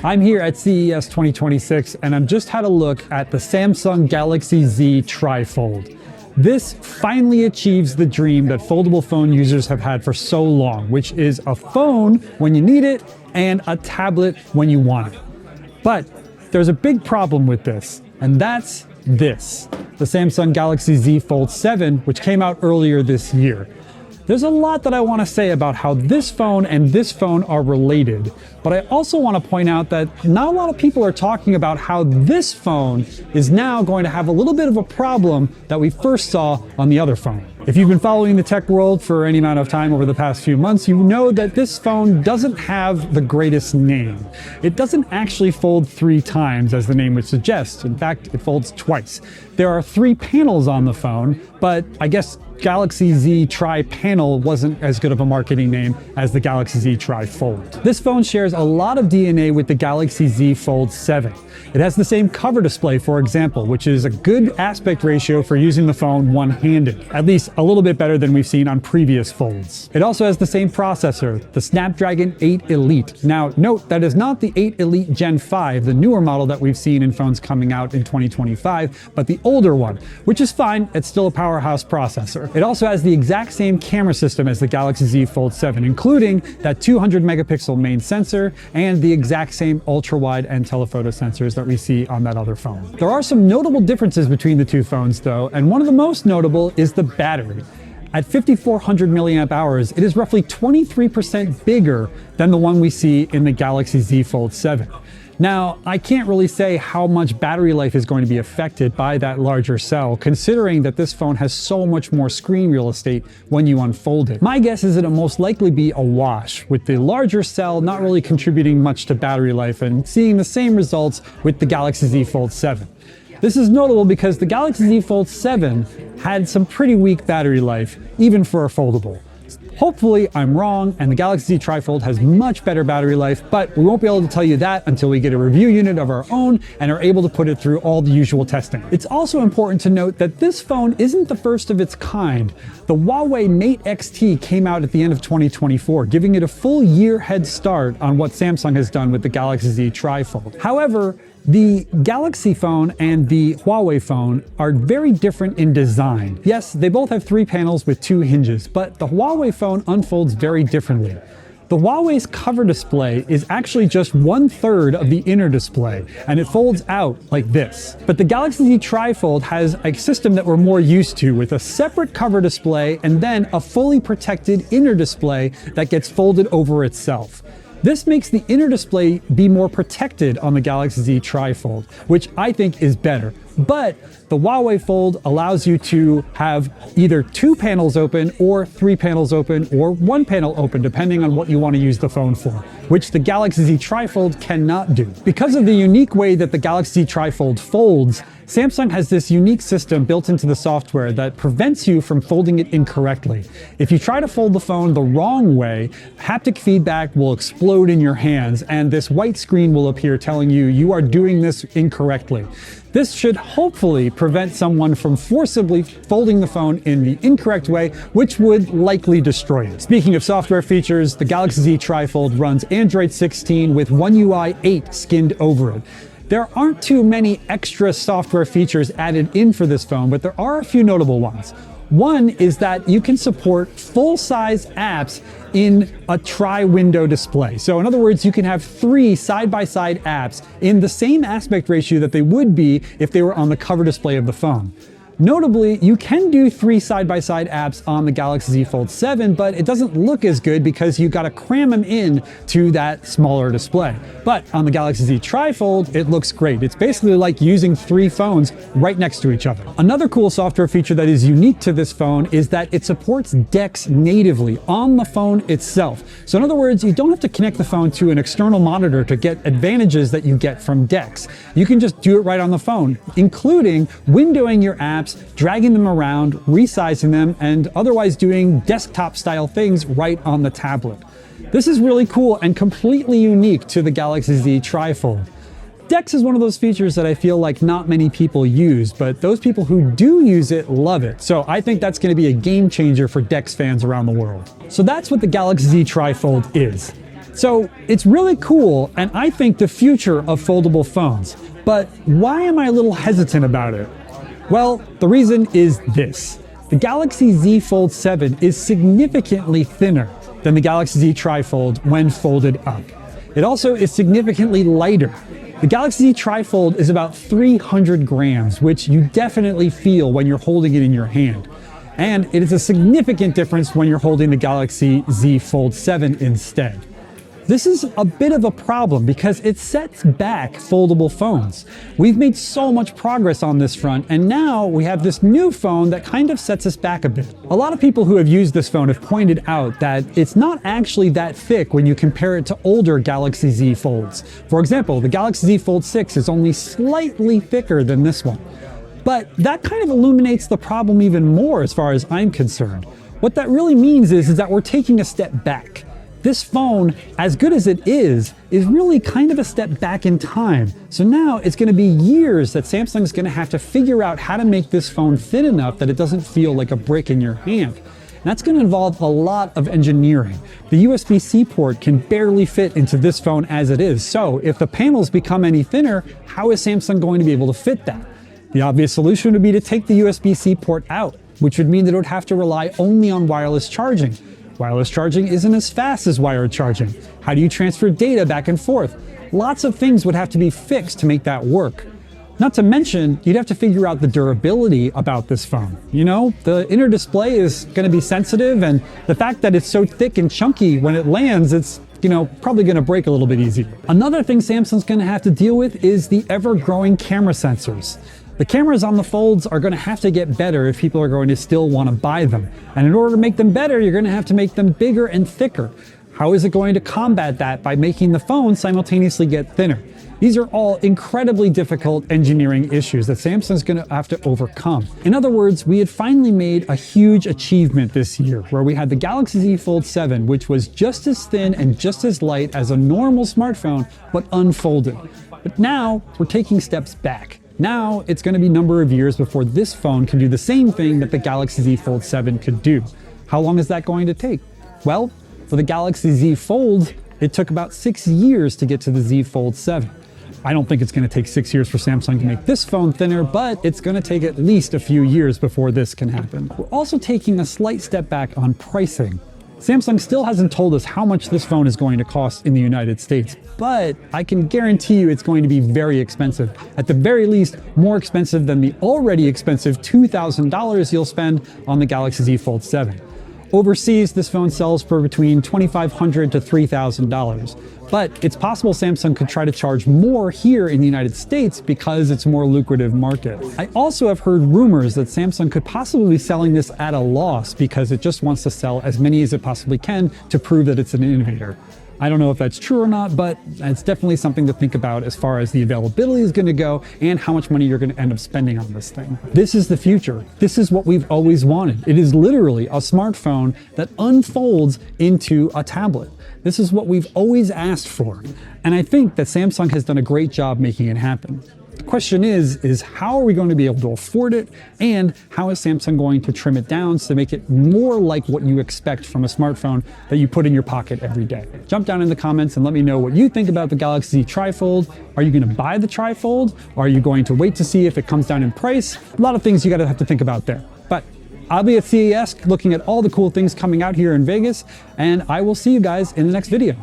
I'm here at CES 2026 and I've just had a look at the Samsung Galaxy Z TriFold. This finally achieves the dream that foldable phone users have had for so long, which is a phone when you need it and a tablet when you want it. But there's a big problem with this, and that's this, the Samsung Galaxy Z Fold 7, which came out earlier this year. There's a lot that I want to say about how this phone and this phone are related, but I also want to point out that not a lot of people are talking about how this phone is now going to have a little bit of a problem that we first saw on the other phone. If you've been following the tech world for any amount of time over the past few months, you know that this phone doesn't have the greatest name. It doesn't actually fold 3 times as the name would suggest. In fact, it folds twice. There are 3 panels on the phone, but I guess Galaxy Z Tri-Panel wasn't as good of a marketing name as the Galaxy Z TriFold. This phone shares a lot of DNA with the Galaxy Z Fold 7. It has the same cover display, for example, which is a good aspect ratio for using the phone one-handed, at least a little bit better than we've seen on previous folds. It also has the same processor, the Snapdragon 8 Elite. Now, note that is not the 8 Elite Gen 5, the newer model that we've seen in phones coming out in 2025, but the older one, which is fine, it's still a powerhouse processor. It also has the exact same camera system as the Galaxy Z Fold 7, including that 200 megapixel main sensor and the exact same ultra-wide and telephoto sensors that we see on that other phone. There are some notable differences between the two phones though, and one of the most notable is the battery. At 5,400 milliamp hours, it is roughly 23% bigger than the one we see in the Galaxy Z Fold 7. Now, I can't really say how much battery life is going to be affected by that larger cell, considering that this phone has so much more screen real estate when you unfold it. My guess is that it'll most likely be a wash, with the larger cell not really contributing much to battery life and seeing the same results with the Galaxy Z Fold 7. This is notable because the Galaxy Z Fold 7 had some pretty weak battery life, even for a foldable. Hopefully I'm wrong and the Galaxy Z TriFold has much better battery life, but we won't be able to tell you that until we get a review unit of our own and are able to put it through all the usual testing. It's also important to note that this phone isn't the first of its kind. The HUAWEI Mate XT came out at the end of 2024, giving it a full year head start on what Samsung has done with the Galaxy Z TriFold. However, the Galaxy phone and the HUAWEI phone are very different in design. Yes, they both have 3 panels with 2 hinges, but the HUAWEI phone unfolds very differently. The HUAWEI's cover display is actually just 1/3 of the inner display, and it folds out like this. But the Galaxy Z TriFold has a system that we're more used to, with a separate cover display and then a fully protected inner display that gets folded over itself. This makes the inner display be more protected on the Galaxy Z TriFold, which I think is better. But the HUAWEI Fold allows you to have either 2 panels open or 3 panels open or 1 panel open, depending on what you want to use the phone for, which the Galaxy Z TriFold cannot do. Because of the unique way that the Galaxy Z TriFold folds, Samsung has this unique system built into the software that prevents you from folding it incorrectly. If you try to fold the phone the wrong way, haptic feedback will explode in your hands and this white screen will appear telling you you are doing this incorrectly. This should hopefully prevent someone from forcibly folding the phone in the incorrect way, which would likely destroy it. Speaking of software features, the Galaxy Z TriFold runs Android 16 with One UI 8 skinned over it. There aren't too many extra software features added in for this phone, but there are a few notable ones. One is that you can support full-size apps in a tri-window display. So in other words, you can have 3 side-by-side apps in the same aspect ratio that they would be if they were on the cover display of the phone. Notably, you can do 3 side-by-side apps on the Galaxy Z Fold 7, but it doesn't look as good because you gotta cram them in to that smaller display. But on the Galaxy Z TriFold, it looks great. It's basically like using 3 phones right next to each other. Another cool software feature that is unique to this phone is that it supports DeX natively on the phone itself. So in other words, you don't have to connect the phone to an external monitor to get advantages that you get from DeX. You can just do it right on the phone, including windowing your apps, dragging them around, resizing them, and otherwise doing desktop-style things right on the tablet. This is really cool and completely unique to the Galaxy Z TriFold. DeX is one of those features that I feel like not many people use, but those people who do use it love it. So I think that's going to be a game changer for DeX fans around the world. So that's what the Galaxy Z TriFold is. So it's really cool, and I think the future of foldable phones. But why am I a little hesitant about it? Well, the reason is this. The Galaxy Z Fold 7 is significantly thinner than the Galaxy Z TriFold when folded up. It also is significantly lighter. The Galaxy Z TriFold is about 300 grams, which you definitely feel when you're holding it in your hand. And it is a significant difference when you're holding the Galaxy Z Fold 7 instead. This is a bit of a problem because it sets back foldable phones. We've made so much progress on this front, and now we have this new phone that kind of sets us back a bit. A lot of people who have used this phone have pointed out that it's not actually that thick when you compare it to older Galaxy Z Folds. For example, the Galaxy Z Fold 6 is only slightly thicker than this one. But that kind of illuminates the problem even more as far as I'm concerned. What that really means is that we're taking a step back. This phone, as good as it is really kind of a step back in time. So now it's going to be years that Samsung's going to have to figure out how to make this phone thin enough that it doesn't feel like a brick in your hand. And that's going to involve a lot of engineering. The USB-C port can barely fit into this phone as it is. So if the panels become any thinner, how is Samsung going to be able to fit that? The obvious solution would be to take the USB-C port out, which would mean that it would have to rely only on wireless charging. Wireless charging isn't as fast as wired charging. How do you transfer data back and forth? Lots of things would have to be fixed to make that work. Not to mention, you'd have to figure out the durability about this phone. You know, the inner display is going to be sensitive, and the fact that it's so thick and chunky when it lands, it's probably going to break a little bit easier. Another thing Samsung's going to have to deal with is the ever-growing camera sensors. The cameras on the folds are going to have to get better if people are going to still want to buy them. And in order to make them better, you're going to have to make them bigger and thicker. How is it going to combat that? By making the phone simultaneously get thinner. These are all incredibly difficult engineering issues that Samsung's going to have to overcome. In other words, we had finally made a huge achievement this year where we had the Galaxy Z Fold 7, which was just as thin and just as light as a normal smartphone, but unfolded. But now we're taking steps back. Now it's going to be a number of years before this phone can do the same thing that the Galaxy Z Fold 7 could do. How long is that going to take? Well, for the Galaxy Z Fold, it took about 6 years to get to the Z Fold 7. I don't think it's going to take 6 years for Samsung to make this phone thinner, but it's going to take at least a few years before this can happen. We're also taking a slight step back on pricing. Samsung still hasn't told us how much this phone is going to cost in the United States, but I can guarantee you it's going to be very expensive. At the very least, more expensive than the already expensive $2,000 you'll spend on the Galaxy Z Fold 7. Overseas, this phone sells for between $2,500 to $3,000. But it's possible Samsung could try to charge more here in the United States because it's a more lucrative market. I also have heard rumors that Samsung could possibly be selling this at a loss because it just wants to sell as many as it possibly can to prove that it's an innovator. I don't know if that's true or not, but it's definitely something to think about as far as the availability is going to go and how much money you're going to end up spending on this thing. This is the future. This is what we've always wanted. It is literally a smartphone that unfolds into a tablet. This is what we've always asked for. And I think that Samsung has done a great job making it happen. The question is how are we going to be able to afford it, and how is Samsung going to trim it down to make it more like what you expect from a smartphone that you put in your pocket every day? Jump down in the comments and let me know what you think about the Galaxy Z TriFold. Are you going to buy the TriFold? Or are you going to wait to see if it comes down in price? A lot of things you have to think about there. But I'll be at CES looking at all the cool things coming out here in Vegas, and I will see you guys in the next video.